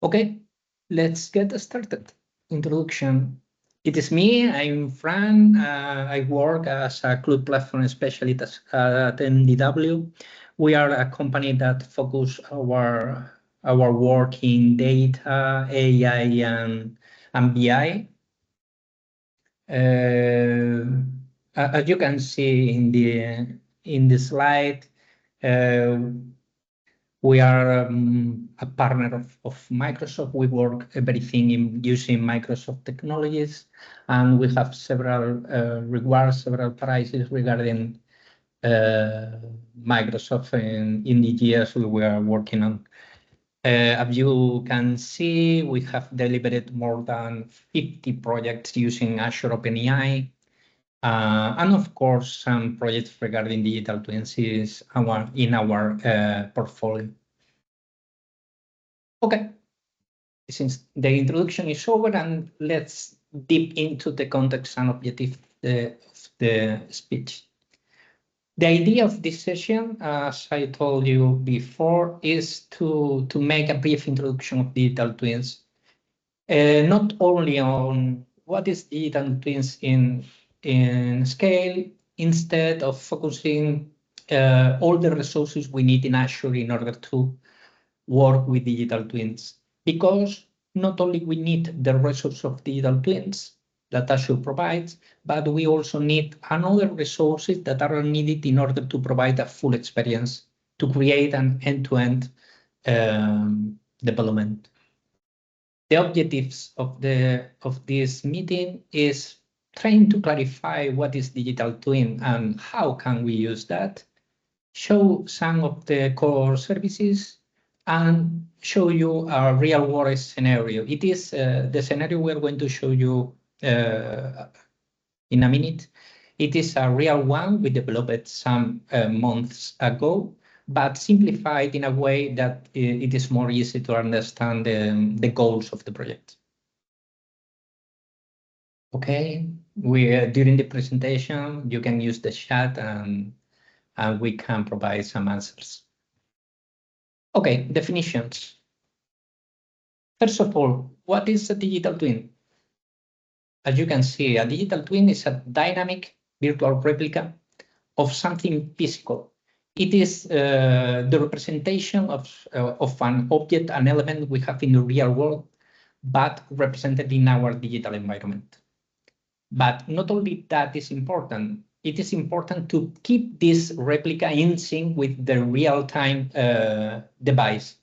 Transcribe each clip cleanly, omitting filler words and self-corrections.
Okay, let's get started. Introduction. It is me, I'm Fran. I work as a cloud platform specialist at MDW. We are a company that focus our work in data, AI, and BI. As you can see in the slide, uh, we are a partner of Microsoft. We work everything in using Microsoft technologies, and we have several rewards, several prizes regarding Microsoft in the years we are working on. As you can see, we have delivered more than 50 projects using Azure OpenAI. And of course, some projects regarding digital twins is in our portfolio. Okay, since the introduction is over, and let's deep into the context and objective of the speech. The idea of this session, as I told you before, is to make a brief introduction of digital twins, not only on what is digital twins in scale, instead of focusing all the resources we need in Azure in order to work with digital twins, because not only we need the resource of digital twins that Azure provides, but we also need another resources that are needed in order to provide a full experience to create an end-to-end development. The objectives of this meeting is trying to clarify what is digital twin and how can we use that, show some of the core services, and show you a real world scenario. It is the scenario we're going to show you in a minute. It is a real one we developed some months ago, but simplified in a way that it is more easy to understand the goals of the project. Okay, during the presentation, you can use the chat and we can provide some answers. Okay, definitions. First of all, what is a digital twin? As you can see, a digital twin is a dynamic virtual replica of something physical. It is the representation of an object, an element we have in the real world, but represented in our digital environment. But not only that is important, it is important to keep this replica in sync with the real-time device.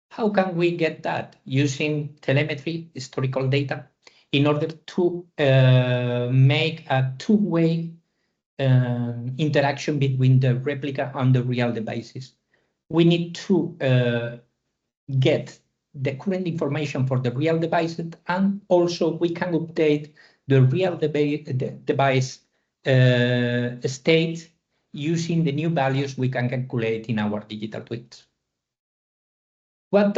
How can we get that? Using telemetry, historical data, in order to make a two-way interaction between the replica and the real devices. We need to get the current information for the real device, and also we can update the real device state using the new values we can calculate in our digital twins. What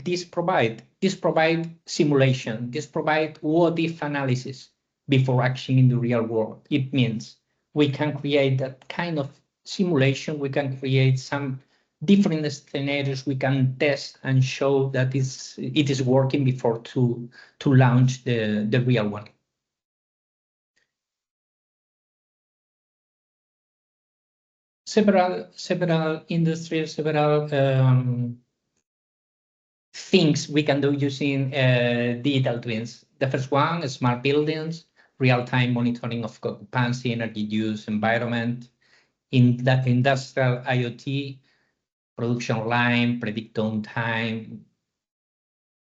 this provide? This provide simulation. This provide what-if analysis before action in the real world. It means we can create that kind of simulation. We can create some different scenarios we can test and show that it is working before to launch the real one. Several industries, several things we can do using digital twins. The first one is smart buildings, real-time monitoring of occupancy, energy use, environment. In that industrial IoT, production line, predict downtime.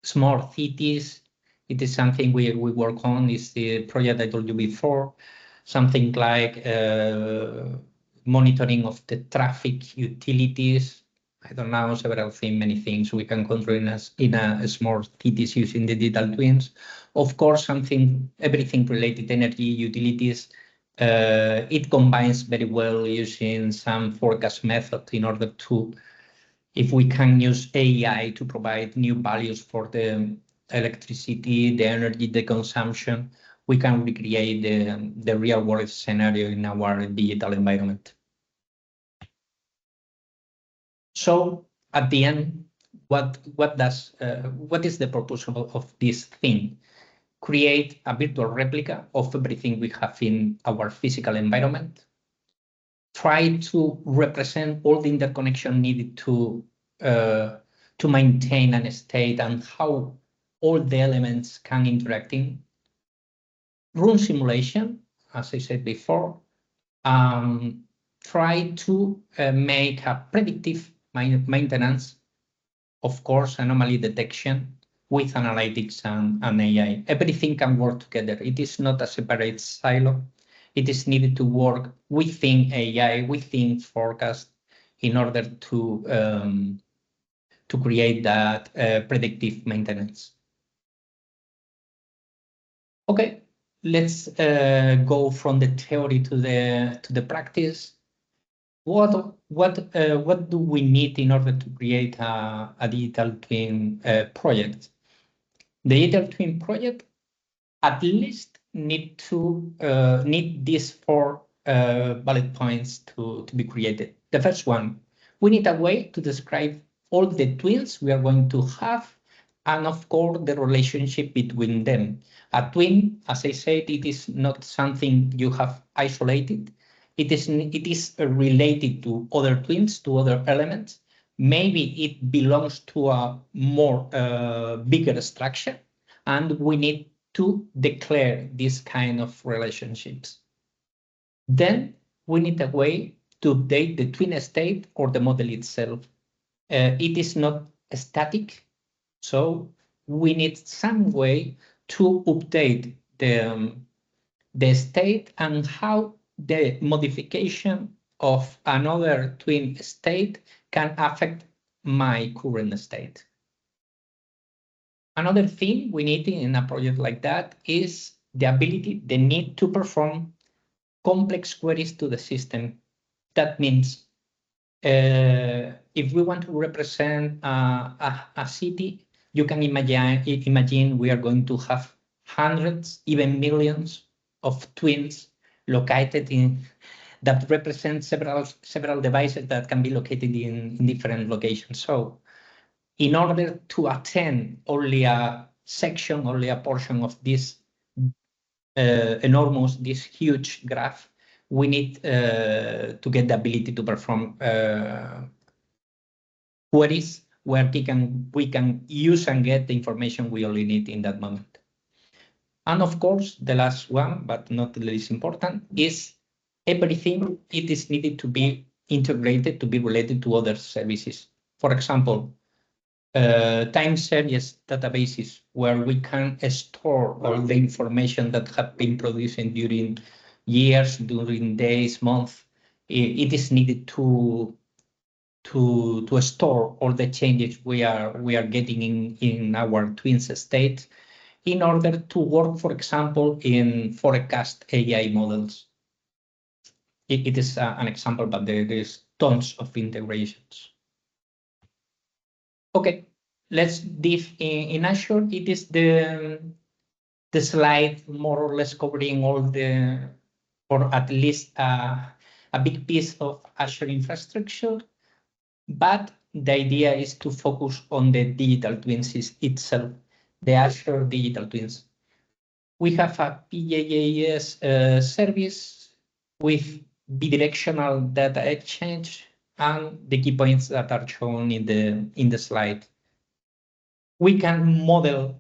Smart cities, it is something we work on. Is the project I told you before, something like monitoring of the traffic utilities. I don't know, several things, many things we can control in a smart cities using the digital twins. Of course, everything related to energy utilities. It combines very well using some forecast method in order to, if we can use AI to provide new values for the electricity, the energy, the consumption, we can recreate the real world scenario in our digital environment. So at the end, What is the purpose of this thing? Create a virtual replica of everything we have in our physical environment. Try to represent all the interconnection needed to maintain a state and how all the elements can interact in. Run simulation, as I said before. Try to make a predictive maintenance, of course, anomaly detection with analytics and AI. Everything can work together. It is not a separate silo. It is needed to work within AI, within forecast, in order to create that predictive maintenance. Okay, let's go from the theory to the practice. What do we need in order to create a digital twin project? The digital twin project at least need these four bullet points to be created. The first one, we need a way to describe all the twins we are going to have, and of course the relationship between them. A twin, as I said, it is not something you have isolated. It is related to other twins, to other elements. Maybe it belongs to a more bigger structure, and we need to declare this kind of relationships. Then we need a way to update the twin state or the model itself. It is not static, so we need some way to update the state and how the modification of another twin state can affect my current state. Another thing we need in a project like that is the need to perform complex queries to the system. That means if we want to represent a city, you can imagine we are going to have hundreds, even millions of twins located in that represent several devices that can be located in different locations. So in order to attend only a section, only a portion of this this huge graph, we need to get the ability to perform queries where we can use and get the information we only need in that moment. And of course, the last one, but not the least important, is everything it is needed to be integrated, to be related to other services. For example, time series databases where we can store all the information that have been produced during years, during days, months. It is needed to store all the changes we are getting in our twins state in order to work, for example, in forecast AI models. It is an example, but there is tons of integrations. Okay, let's dive in Azure. It is the slide more or less covering all the, or at least a big piece of Azure infrastructure. But the idea is to focus on the digital twins itself, the Azure Digital Twins. We have a PaaS service with bidirectional data exchange and the key points that are shown in the slide. We can model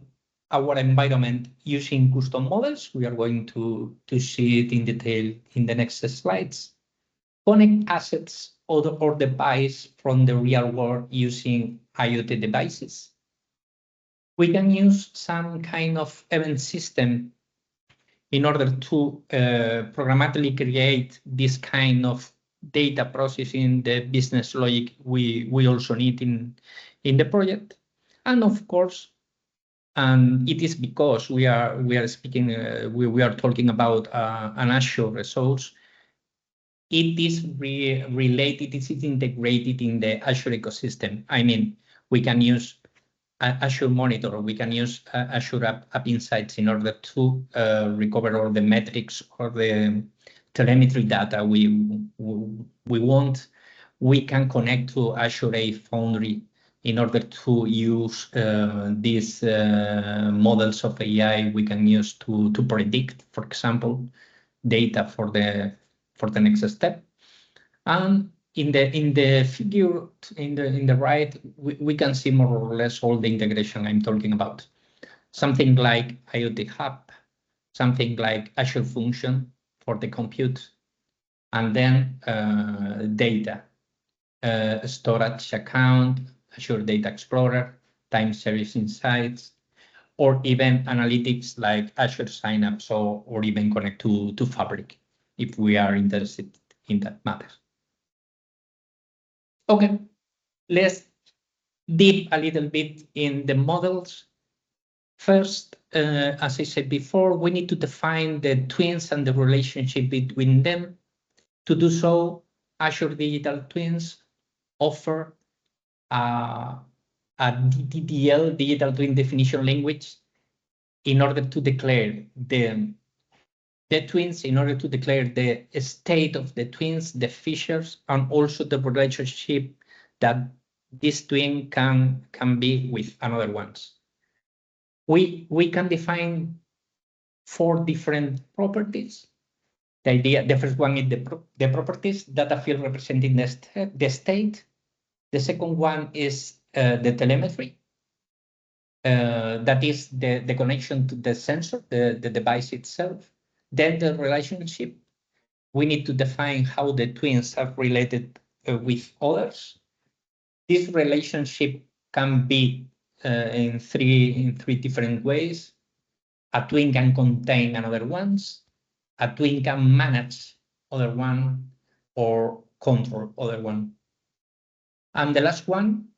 our environment using custom models. We are going to see it in detail in the next slides. Connect assets or device from the real world using IoT devices. We can use some kind of event system in order to programmatically create this kind of data processing, the business logic we also need in the project. And of course, and it is because we are speaking, we are talking about an Azure resource. It is related, it is integrated in the Azure ecosystem. I mean, we can use Azure Monitor, we can use Azure App Insights in order to recover all the metrics or the telemetry data we want. We can connect to Azure AI Foundry in order to use these models of AI we can use to predict, for example, data for the next step. And in the figure in the right, we can see more or less all the integration I'm talking about. Something like IoT Hub, something like Azure Function for the compute, and then data, storage account, Azure Data Explorer, time series insights, or even analytics like Azure Synapse or even connect to Fabric if we are interested in that matter. Okay, let's deep a little bit in the models. First, as I said before, we need to define the twins and the relationship between them. To do so, Azure Digital Twins offer a DTDL, Digital Twin Definition Language, in order to declare the twins, in order to declare the state of the twins, the features, and also the relationship that this twin can be with another ones. We can define 4 different properties. The first one is the properties, data field representing the state. The second one is the telemetry. That is the connection to the sensor, the device itself. Then the relationship. We need to define how the twins are related with others. This relationship can be in three different ways. A twin can contain another ones. A twin can manage other one or control other one. And the last one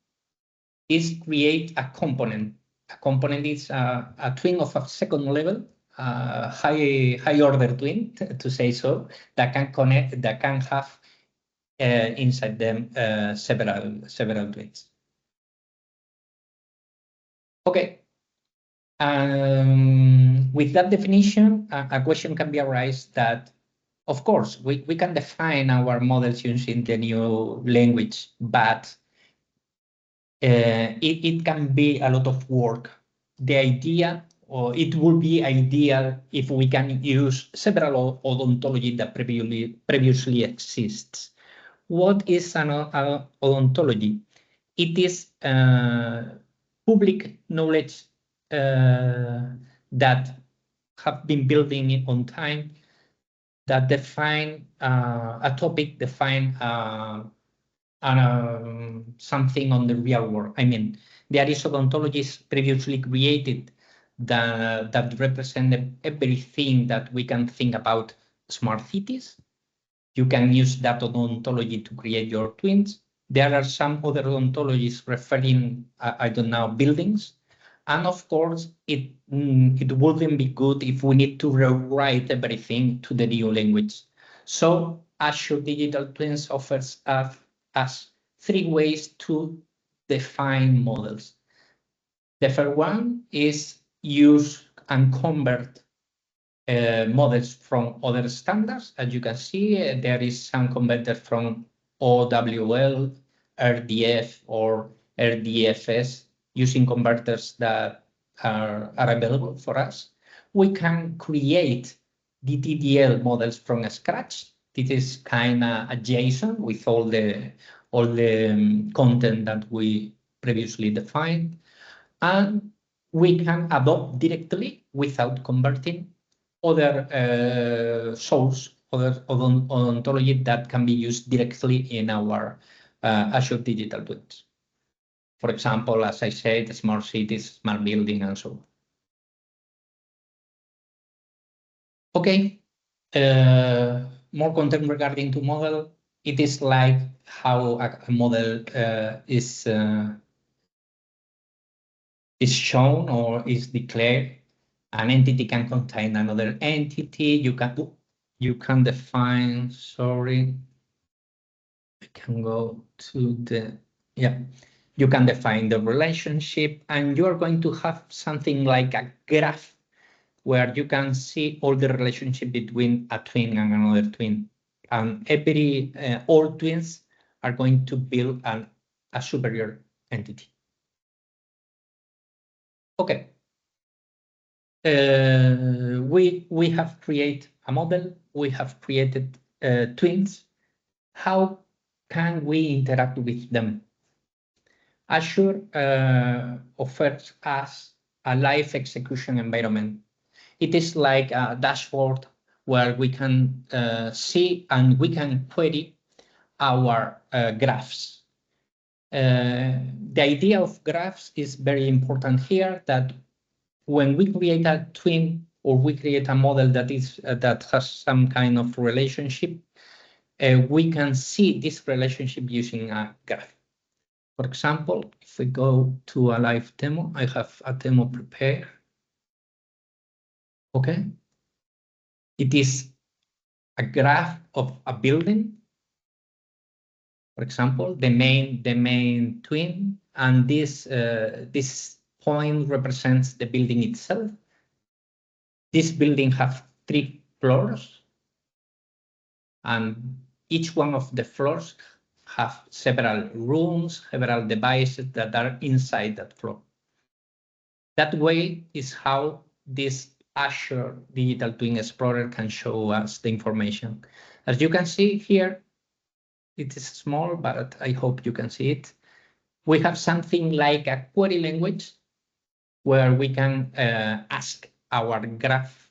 is create a component. A component is a twin of a second level, high order twin, to say so, that can connect, that can have inside them several twins. Okay. With that definition, a question can be arised that, of course, we can define our models using the new language, but it can be a lot of work. The idea, or it would be ideal if we can use several ontology that previously exists. What is an ontology? It is public knowledge that have been building on time, that define a topic, define something on the real world. I mean, there is ontologies previously created that represent everything that we can think about smart cities. You can use that ontology to create your twins. There are some other ontologies referring, I don't know, buildings. And of course, it wouldn't be good if we need to rewrite everything to the new language. So Azure Digital Twins offers us 3 ways to define models. The first one is use and convert models from other standards. As you can see, there is some converter from OWL, RDF, or RDFS using converters that are available for us. We can create DTDL models from scratch. This is kind of adjacent with all the content that we previously defined. And we can adopt directly without converting other source, other ontology that can be used directly in our Azure Digital Twins. For example, as I said, smart cities, smart building, and so on. Okay, more content regarding to model. It is like how a model is shown or is declared. An entity can contain another entity. You can define, sorry, I can go to the, yeah. You can define the relationship, and you are going to have something like a graph where you can see all the relationship between a twin and another twin. And all twins are going to build a superior entity. Okay. We have created a model. We have created twins. How can we interact with them? Azure offers us a live execution environment. It is like a dashboard where we can see and we can query our graphs. The idea of graphs is very important here, that when we create a twin or we create a model that has some kind of relationship, we can see this relationship using a graph. For example, if we go to a live demo, I have a demo prepared. Okay. It is a graph of a building. For example, the main twin, and this point represents the building itself. This building has 3 floors, and each one of the floors have several rooms, several devices that are inside that floor. That way is how this Azure Digital Twin Explorer can show us the information. As you can see here, it is small, but I hope you can see it. We have something like a query language where we can ask our graph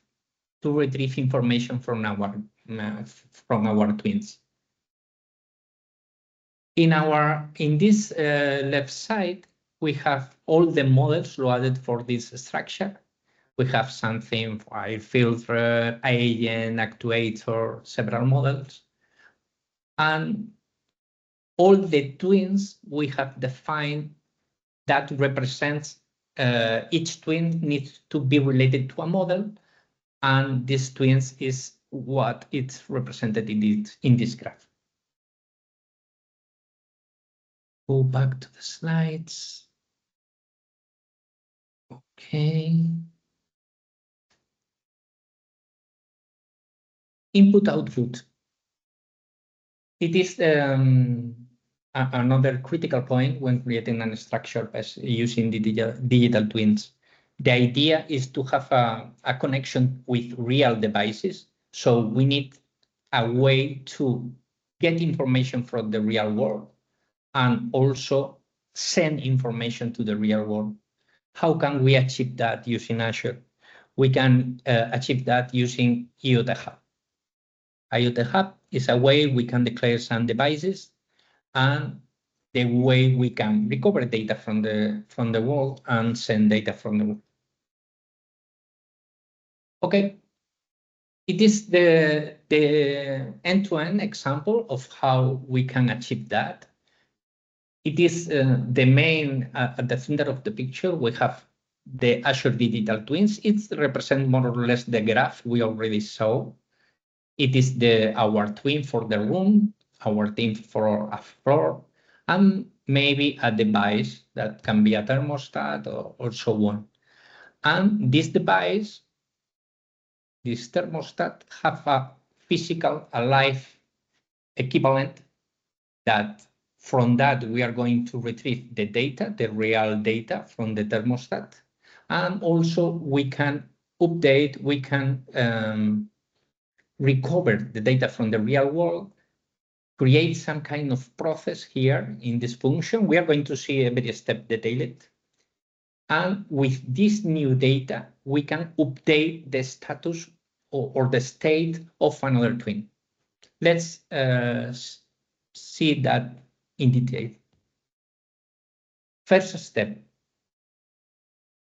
to retrieve information from our twins. In this left side, we have all the models loaded for this structure. We have something for filter, agent, actuator, several models. And all the twins we have defined that represents each twin needs to be related to a model. And this twins is what it's represented in this graph. Go back to the slides. Okay. Input output. It is another critical point when creating a structure using the digital twins. The idea is to have a connection with real devices. So we need a way to get information from the real world and also send information to the real world. How can we achieve that using Azure? We can achieve that using IoT Hub. IoT Hub is a way we can declare some devices and the way we can recover data from the world and send data from the world. Okay, it is the end-to-end example of how we can achieve that. It is the main, at the center of the picture, we have the Azure Digital Twins. It represents more or less the graph we already saw. It is our twin for the room, our twin for a floor, and maybe a device that can be a thermostat or so on. And this device, this thermostat, have a physical, alive equivalent that from that we are going to retrieve the data, the real data from the thermostat. And also we can update, we can recover the data from the real world, create some kind of process here in this function. We are going to see every step detailed. And with this new data, we can update the status or the state of another twin. Let's see that in detail. First step.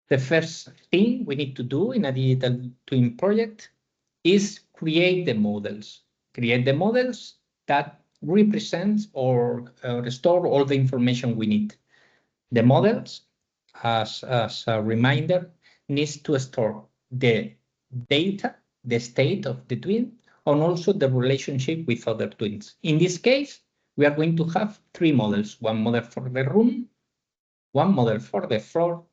The first thing we need to do in a digital twin project is create the models. Create the models that represent or store all the information we need. The models, as a reminder, needs to store the data, the state of the twin, and also the relationship with other twins. In this case, we are going to have 3 models, one model for the room, one model for the floor,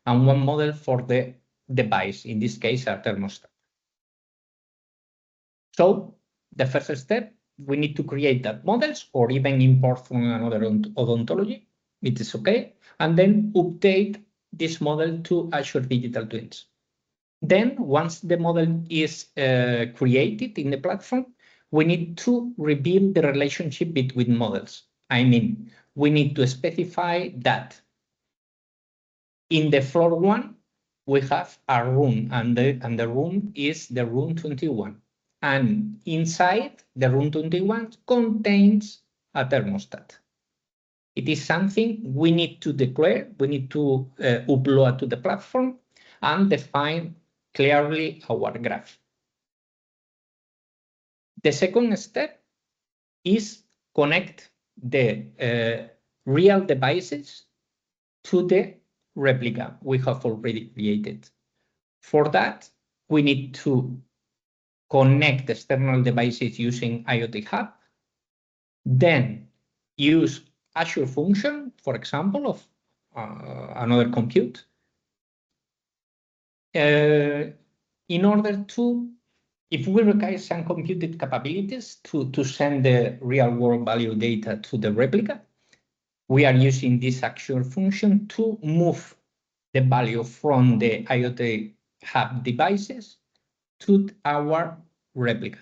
and one model for the device, in this case, a thermostat. So the first step, we need to create that models or even import from another ontology. It is okay. And then update this model to Azure Digital Twins. Then, once the model is created in the platform, we need to rebuild the relationship between models. I mean, we need to specify that in the floor 1, we have a room, and the room is the room 21. And inside the room 21 contains a thermostat. It is something we need to declare, we need to upload to the platform and define clearly our graph. The second step is connect the real devices to the replica we have already created. For that, we need to connect external devices using IoT Hub, then use Azure function, for example, of another compute, in order to, if we require some computed capabilities to send the real-world value data to the replica, we are using this Azure function to move the value from the IoT Hub devices to our replica.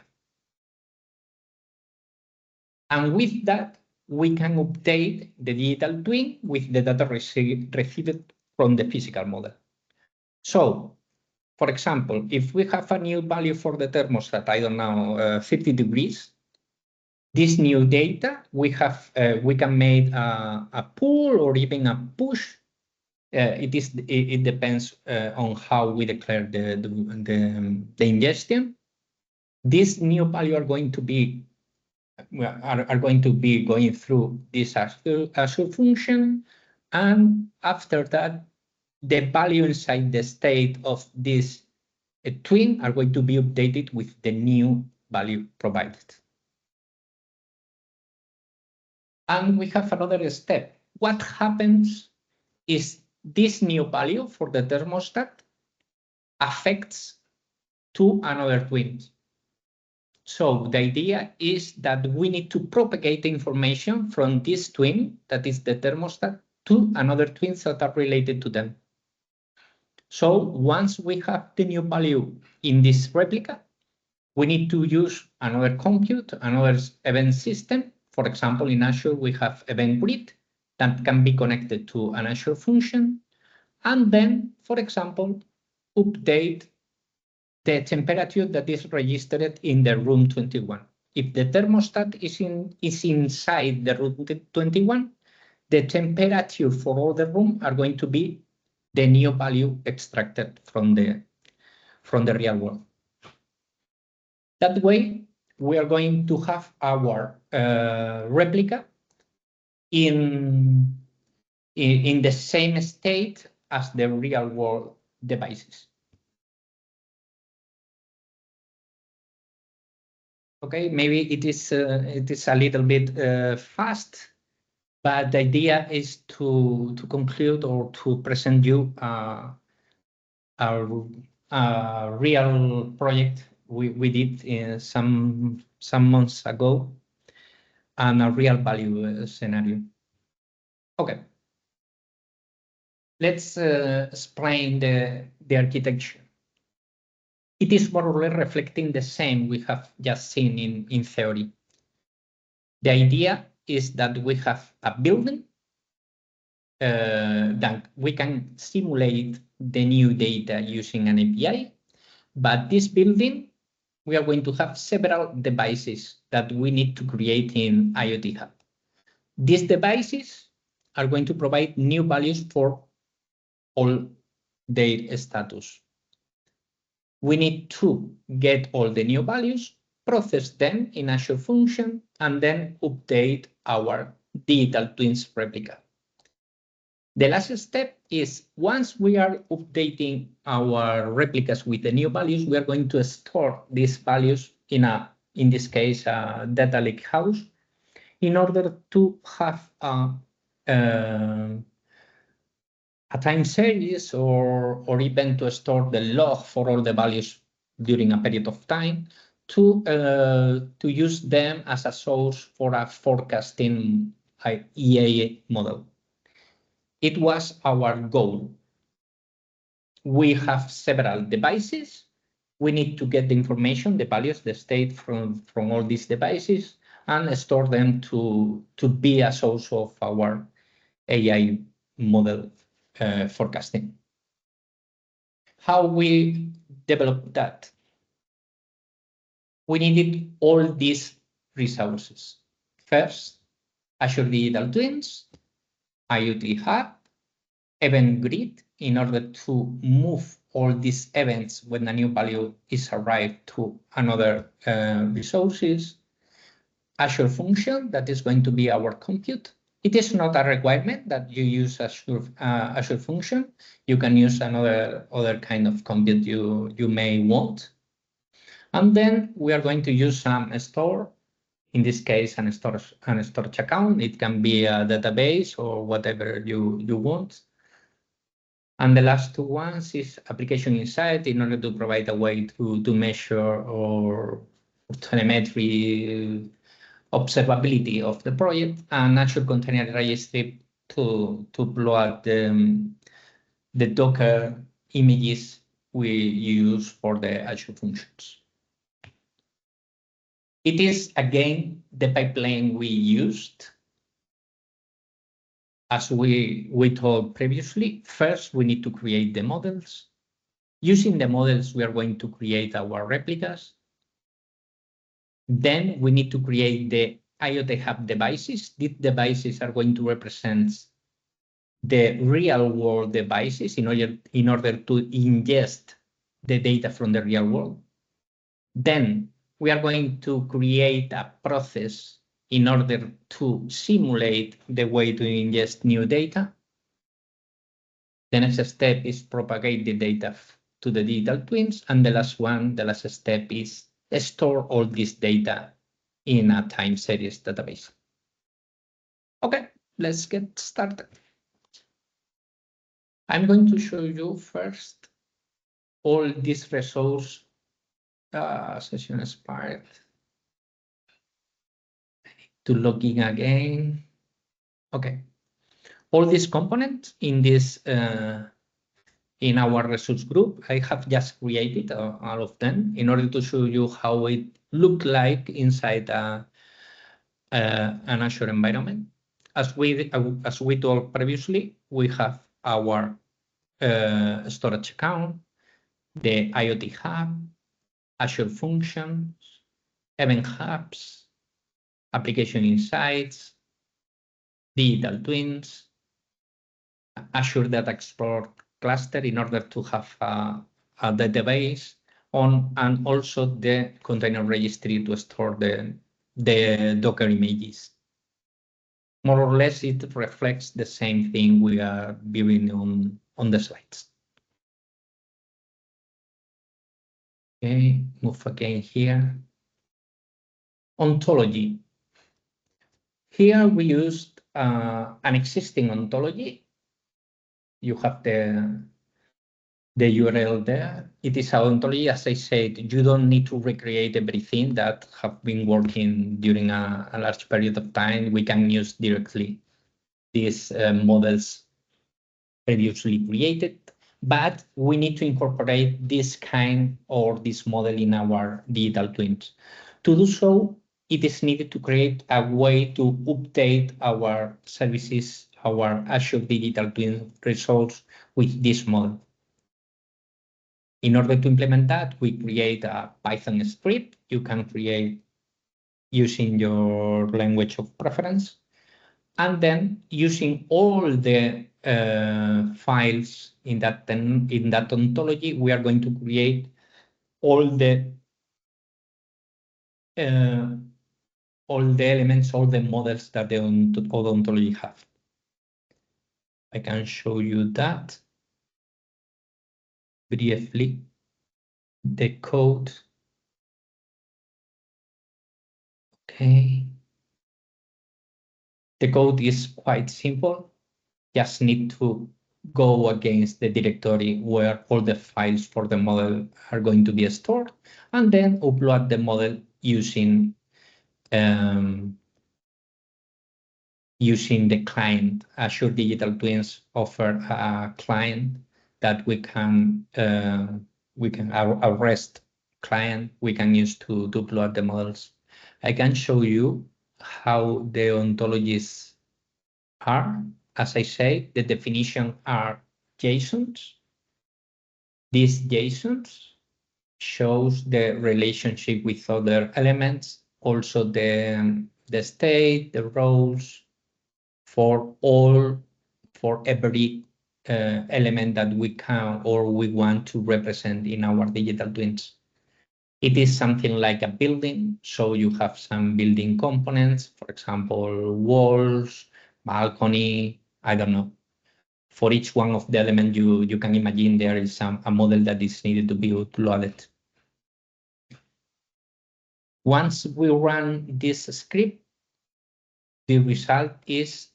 And with that, we can update the digital twin with the data received from the physical model. So, for example, if we have a new value for the thermostat, I don't know, 50 degrees, this new data, we can make a pull or even a push. It depends on how we declare the ingestion. This new value are going to be going through this Azure function, and after that, the value inside the state of this twin are going to be updated with the new value provided. And we have another step. What happens is this new value for the thermostat affects to another twin. So the idea is that we need to propagate the information from this twin, that is the thermostat, to another twins that are related to them. So once we have the new value in this replica, we need to use another compute, another event system. For example, in Azure, we have event grid that can be connected to an Azure function. And then, for example, update the temperature that is registered in the room 21. If the thermostat is inside the room 21, the temperature for all the room are going to be the new value extracted from the real world. That way, we are going to have our replica in the same state as the real world devices. Okay, maybe it is a little bit fast, but the idea is to conclude or to present you a real project we did some months ago, and a real value scenario. Okay, let's explain the architecture. It is more or less reflecting the same we have just seen in theory. The idea is that we have a building that we can simulate the new data using an API, but this building, we are going to have several devices that we need to create in IoT Hub. These devices are going to provide new values for all their status. We need to get all the new values, process them in Azure function, and then update our digital twins replica. The last step is, once we are updating our replicas with the new values, we are going to store these values in this case, a data lake house, in order to have a time series or even to store the log for all the values during a period of time to use them as a source for a forecasting EA model. It was our goal we have several devices. We need to get the information, the values, the state from all these devices, and store them to be a source of our AI model forecasting. How we develop that? We needed all these resources. First, Azure Digital Twins, IoT Hub, Event Grid, in order to move all these events when a new value is arrived to another resources. Azure Function, that is going to be our compute. It is not a requirement that you use Azure Function. You can use other kind of compute you may want. And then we are going to use some store, in this case, an storage account. It can be a database or whatever you want. And the last two ones is application insight, in order to provide a way to measure or telemetry observability of the project, and Azure Container Registry to plot the Docker images we use for the Azure functions. It is, again, the pipeline we used. As we told previously, first we need to create the models. Using the models, we are going to create our replicas. Then we need to create the IoT Hub devices. These devices are going to represent the real world devices in order to ingest the data from the real world. Then we are going to create a process in order to simulate the way to ingest new data. The next step is propagate the data to the digital twins. And the last step is store all this data in a time series database. Okay, let's get started. I'm going to show you first all these resource session expired. I need to log in again. Okay, all these components in this in our resource group, I have just created all of them in order to show you how it look like inside an Azure environment. As we told previously, we have our storage account, the IoT Hub, Azure Functions, Event Hubs, Application Insights, Digital Twins, Azure Data Explorer cluster in order to have a database on, and also the container registry to store the Docker images. More or less, it reflects the same thing we are viewing on the slides. Okay, move again here. Ontology. Here we used an existing ontology. You have the URL there. It is our ontology. As I said, you don't need to recreate everything that have been working during a large period of time. We can use directly these models previously created, but we need to incorporate this kind or this model in our digital twins. To do so, it is needed to create a way to update our services, our Azure Digital Twin results with this model. In order to implement that, we create a Python script. You can create using your language of preference. And then using all the files in that ontology, we are going to create all the elements, all the models that the ontology have. I can show you that briefly. The code. Okay. The code is quite simple. Just need to go against the directory where all the files for the model are going to be stored, and then upload the model using using the client. Azure Digital Twins offer a client that we can our REST client we can use to upload the models. I can show you how the ontologies are. As I say, the definition are JSONs. These JSONs shows the relationship with other elements, also the state, the roles for every element that we can or we want to represent in our digital twins. It is something like a building, so you have some building components, for example, walls, balcony, I don't know. For each one of the elements, you can imagine there is a model that is needed to be uploaded. Once we run this script, the result is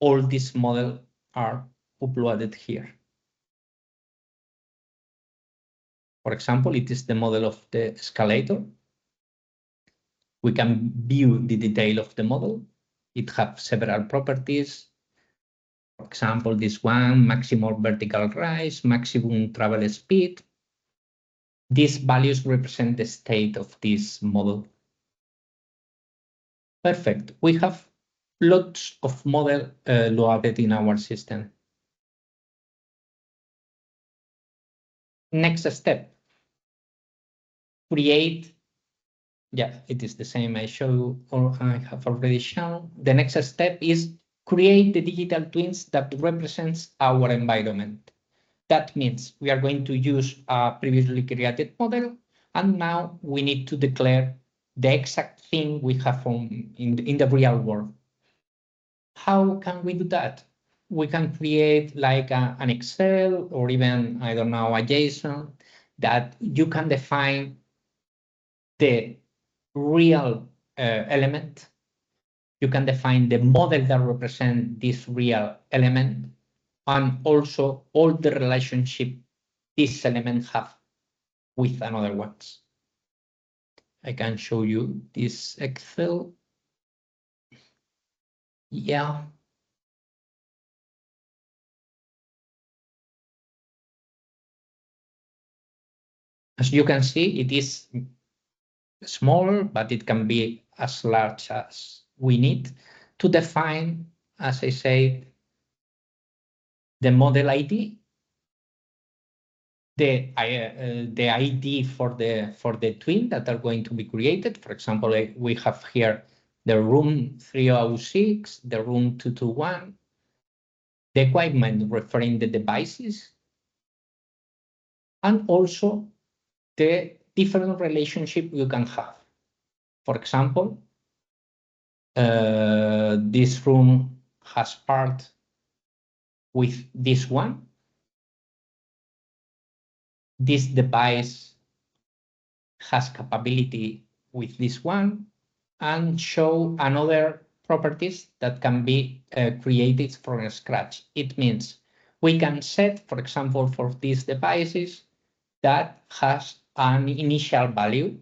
all these models are uploaded here. For example, it is the model of the escalator. We can view the detail of the model. It has several properties. For example, this one, maximum vertical rise, maximum travel speed. These values represent the state of this model. Perfect. We have lots of model loaded in our system. Next step, create. Yeah, it is the same I show or I have already shown. The next step is create the digital twins that represents our environment. That means we are going to use a previously created model, and now we need to declare the exact thing we have in the real world. How can we do that? We can create like an Excel or even, I don't know, a JSON that you can define the real element. You can define the model that represents this real element and also all the relationship this element have with another ones. I can show you this Excel. Yeah. As you can see, it is smaller, but it can be as large as we need to define, as I say, the model ID, the ID for the twin that are going to be created. For example, we have here the room 306, the room 221, the equipment referring the devices, and also the different relationship you can have. For example, this room has part with this one. This device has capability with this one, and show another properties that can be created from scratch. It means we can set, for example, for these devices that has an initial value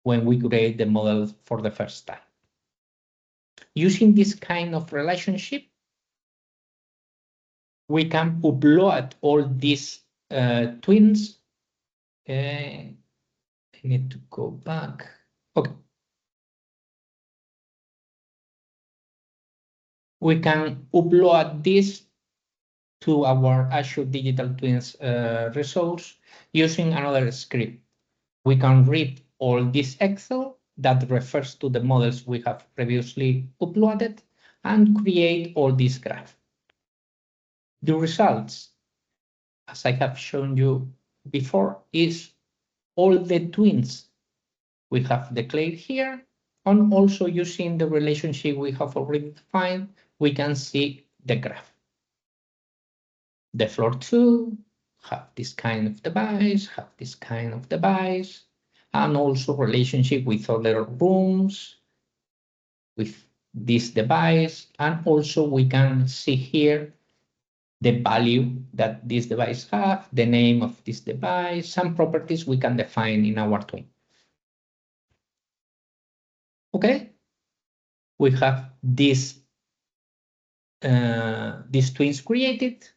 when we create the model for the first time. Using this kind of relationship, we can upload all these twins. I need to go back. Okay. We can upload this to our Azure Digital Twins resource using another script. We can read all this Excel that refers to the models we have previously uploaded and create all this graph. The results, as I have shown you before, is all the twins we have declared here, and also using the relationship we have already defined, we can see the graph. The floor 2 have this kind of device, have this kind of device, and also relationship with other rooms with this device. And also we can see here the value that this device have, the name of this device, some properties we can define in our twin. Okay, we have these twins created.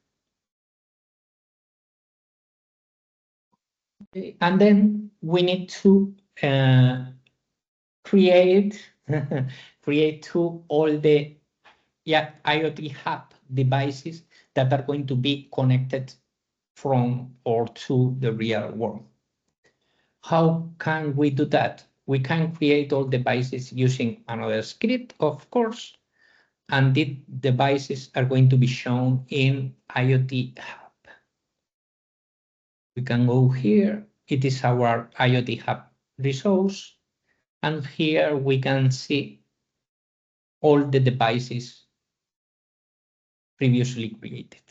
And then we need to create to all the IoT hub devices that are going to be connected from or to the real world. How can we do that? We can create all devices using another script, of course, and the devices are going to be shown in IoT hub. We can go here. It is our IoT hub resource. And here we can see all the devices previously created.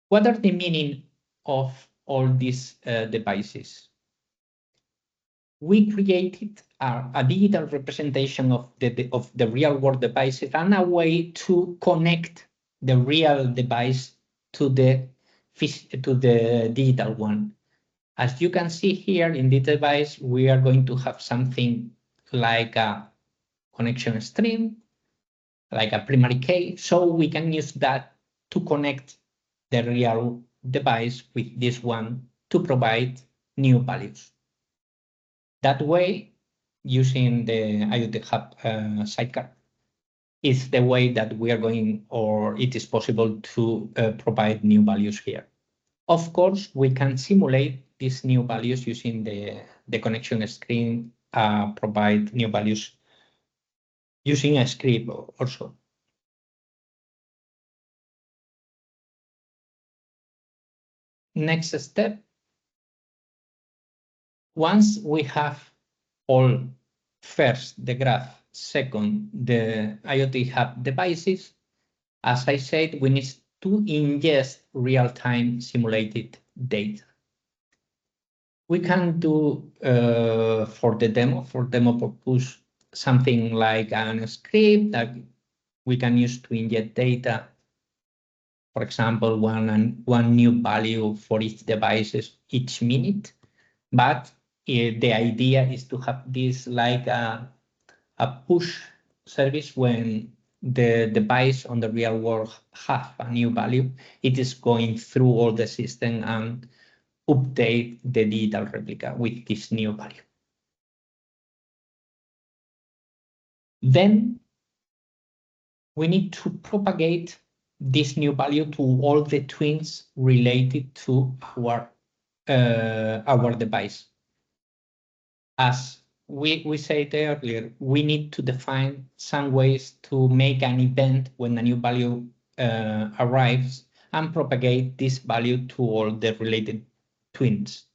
What are the meaning of all these devices? We created a digital representation of the real world devices and a way to connect the real device to the digital one. As you can see here in the device, we are going to have something like a connection stream, like a primary key, so we can use that to connect the real device with this one to provide new values. That way, using the IoT Hub sidecar is the way that we are going, or it is possible to provide new values here. Of course, we can simulate these new values using the connection screen, provide new values using a script also. Next step, once we have all, first the graph, second the IoT Hub devices, as I said, we need to ingest real-time simulated data. We can do for demo purpose, something like a script that we can use to ingest data. For example, one new value for each device each minute. But the idea is to have this like a push service when the device on the real world have a new value. It is going through all the system and update the digital replica with this new value. Then we need to propagate this new value to all the twins related to our device. As we said earlier, we need to define some ways to make an event when a new value arrives and propagate this value to all the related twins.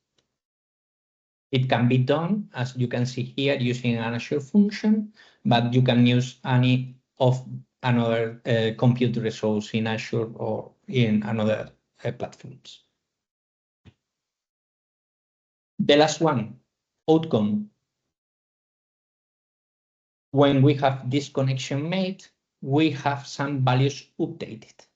It can be done, as you can see here, using an Azure function, but you can use any of another compute resource in Azure or in another platforms. The last one, outcome. When we have this connection made, we have some values updated.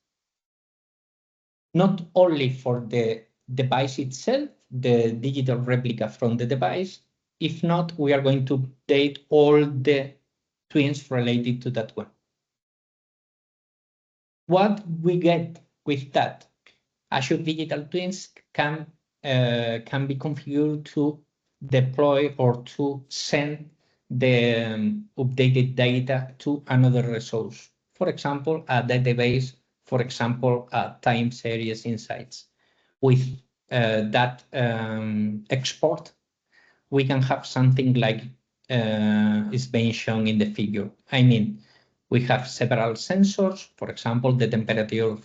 Not only for the device itself, the digital replica from the device. If not, we are going to update all the twins related to that one. What we get with that? Azure Digital Twins can be configured to deploy or to send the updated data to another resource. For example, a database, for example, a time series insights. With that export, we can have something like is being shown in the figure. I mean, we have several sensors, for example, the temperature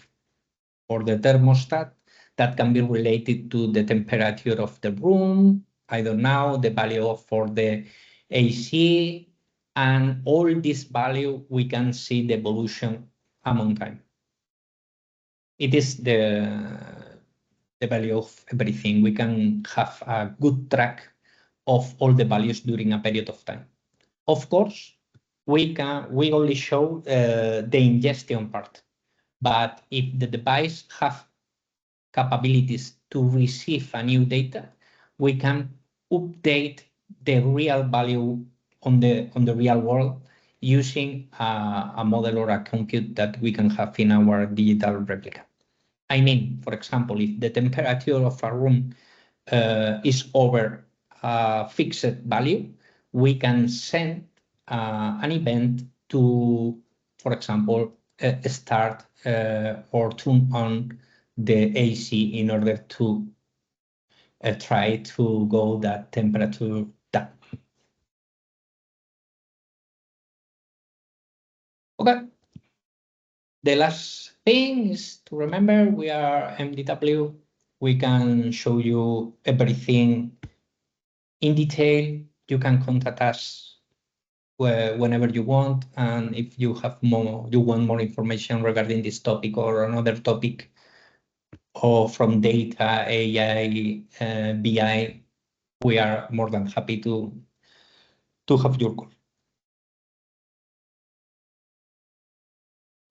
or the thermostat that can be related to the temperature of the room, I don't know, the value for the AC, and all this value, we can see the evolution among time. It is the value of everything. We can have a good track of all the values during a period of time. Of course, we only show the ingestion part, but if the device have capabilities to receive a new data, we can update the real value on the real world using a model or a compute that we can have in our digital replica. I mean, for example, if the temperature of a room is over a fixed value, we can send an event to, for example, start or turn on the AC in order to try to go that temperature down. Okay. The last thing is to remember we are MDW. We can show you everything in detail. You can contact us whenever you want, and if you have you want more information regarding this topic or another topic, or from data, AI, BI, we are more than happy to have your call.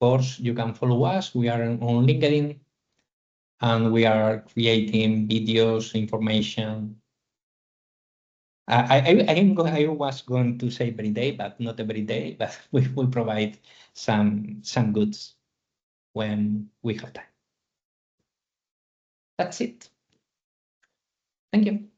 Of course, you can follow us. We are on LinkedIn, and we are creating videos, information. I was going to say every day, but not every day. But we will provide some goods when we have time. That's it. Thank you.